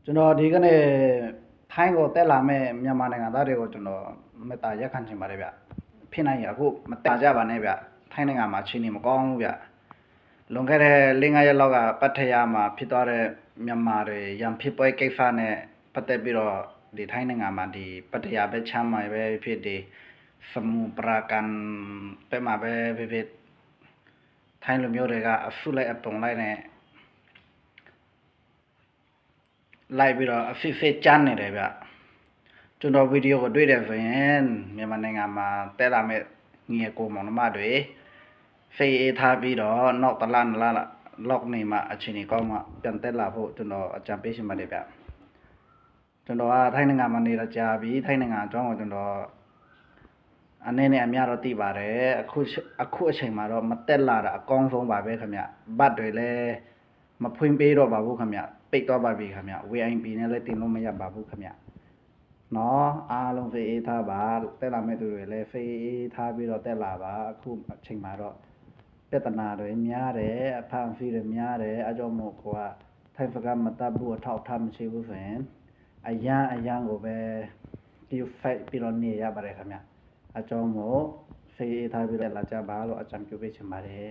ကျွန်တော်ဒီကနေ့ထိုင်းကိုတက်လာမဲ့မြန်မာနိုင်ငံသားတွေကိုကျွန်တော်မေတ္တာရက်ခံချင်ပါတယ်ဗျဖြစ်နိုင်ရအခုမတက်ကြပါနဲ့ဗျထိုင်းနိုင်ငံမှာအခြေအနေမကောင်းဘူးဗျလွန်ခဲ့တဲ့၄-၅ရက်လောက်ကပတ်ထရာမှာဖြစ်သွားတဲ့မြန်မာတွေရံဖြစ်ပွဲကိစ္စနဲ့ပတ်သက်ပြီးတော့ဒီထိုင်းနိုင်ငံမှာဒီပတ်ထရာပဲချမ်းမှာပဲဖြစ်ဒီစမုပရာကန်ပဲမှာပဲဖြစ်ထိုင်းလူမျိုးတွေကအဆုလိုက်အပုံလိုက်နဲ့လိုက်ပြီးတော့အဖစ်ဖစ်ချမ်းနေတယ်ဗျကျွန်တော်ဗီဒီယိုကိုတွေ့တယ်ဆိုရင်မြန်မာနိုင်ငံမှာတက်လာမဲ့ငယ်ကိုမောင်နှမတွေဖေးအေးထားပြီးတော့နောက်တလားလောက်နေမှအချိန်ကြီးကောင်းမှပြန်တက်လာဖို့ကျွန်တော်အကြံပေးရှင်ပါတယ်ဗျကျွန်တော်ကထိုင်းနိုင်ငံမှာနေရကြာပြီထိုင်းနိုင်ငံအကြောင်းကိုကျွန်တော်အနေနဲ့အများတော့သိပါတယ်အခုအချိန်မှာတော့မတက်လာတာအကောင်းဆုံးပါပဲခင်ဗျဘတ်တွေလည်းမဖွင့်ပေးတော့ပါဘူးခင်ဗျပိတ်တော့ပါပြီခင်ဗျ VIP နဲ့လည်းတင်လို့မရပါဘူးခင်ဗျနော်အားလုံးဖေးအေးထားပါတက်လာမဲ့သူတွေလည်းဖေးအေးထားပြီးတော့တက်လာပါအခုအချိန်မှာတော့ပြဿနာတွေများတယ်အဖန်ဖီးတွေများတယ်အကြောင်းမို့ကိုကထိုင်းစကားမတတ်ဘူးအထောက်ထားမရှိဘူးဆိုရင်အရန်ကိုပဲဒီဖိုက်ပြီးတော့နေရပါတယ်ခင်ဗျအကြောင်းမို့ဖေးအေးထားပြီးတော့လာကြပါလို့အကြံပြုပေးချင်ပါတယ်